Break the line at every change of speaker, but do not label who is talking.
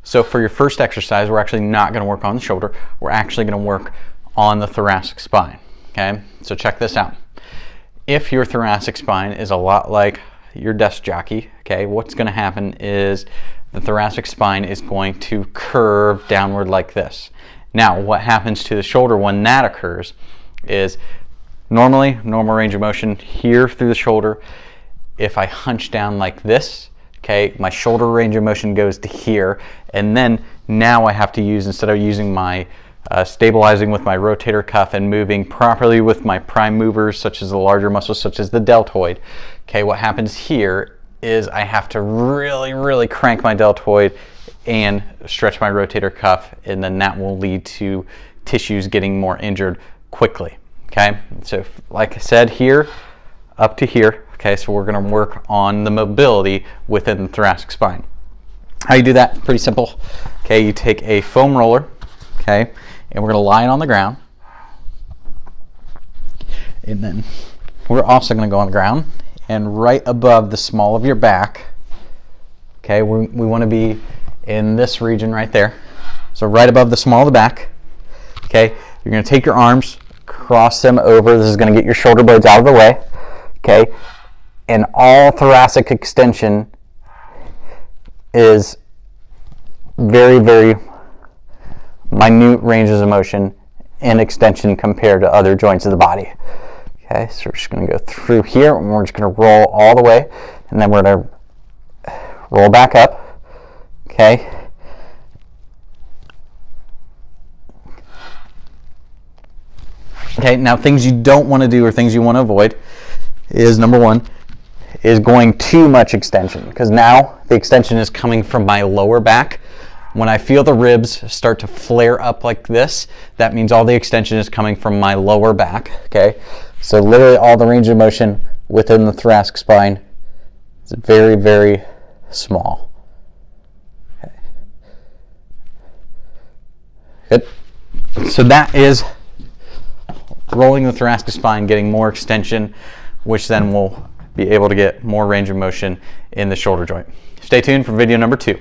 So for your first exercise, we're actually not going to work on the shoulder. We're actually going to work on the thoracic spine. Okay, so check this out. If your thoracic spine is a lot like your desk jockey, okay, what's going to happen is the thoracic spine is going to curve downward like this. Now, what happens to the shoulder when that occurs is normal range of motion here through the shoulder. If I hunch down like this, okay, my shoulder range of motion goes to here, and then now I have to use, instead of using my stabilizing with my rotator cuff and moving properly with my prime movers, such as the larger muscles, such as the deltoid, okay, what happens here is I have to really crank my deltoid and stretch my rotator cuff, and then that will lead to tissues getting more injured quickly. Okay, so like I said, here up to here. Okay, so we're going to work on the mobility within the thoracic spine. How you do that? Pretty simple. Okay, you take a foam roller, okay, and we're going to lie it on the ground, and then we're also going to go on the ground, and right above the small of your back, okay, we want to be in this region right there. So right above the small of the back, okay, you're going to take your arms, cross them over. This is going to get your shoulder blades out of the way, okay, and all thoracic extension is very minute ranges of motion and extension compared to other joints of the body. Okay, so we're just going to go through here, and we're just going to roll all the way, and then we're going to roll back up. Okay. Okay, now things you don't want to do or things you want to avoid is, number one, is going too much extension, because now the extension is coming from my lower back. When I feel the ribs start to flare up like this, that means all the extension is coming from my lower back. Okay, so literally all the range of motion within the thoracic spine is very small. Okay. Good. So that is rolling the thoracic spine, getting more extension, which then will be able to get more range of motion in the shoulder joint. Stay tuned for video number 2.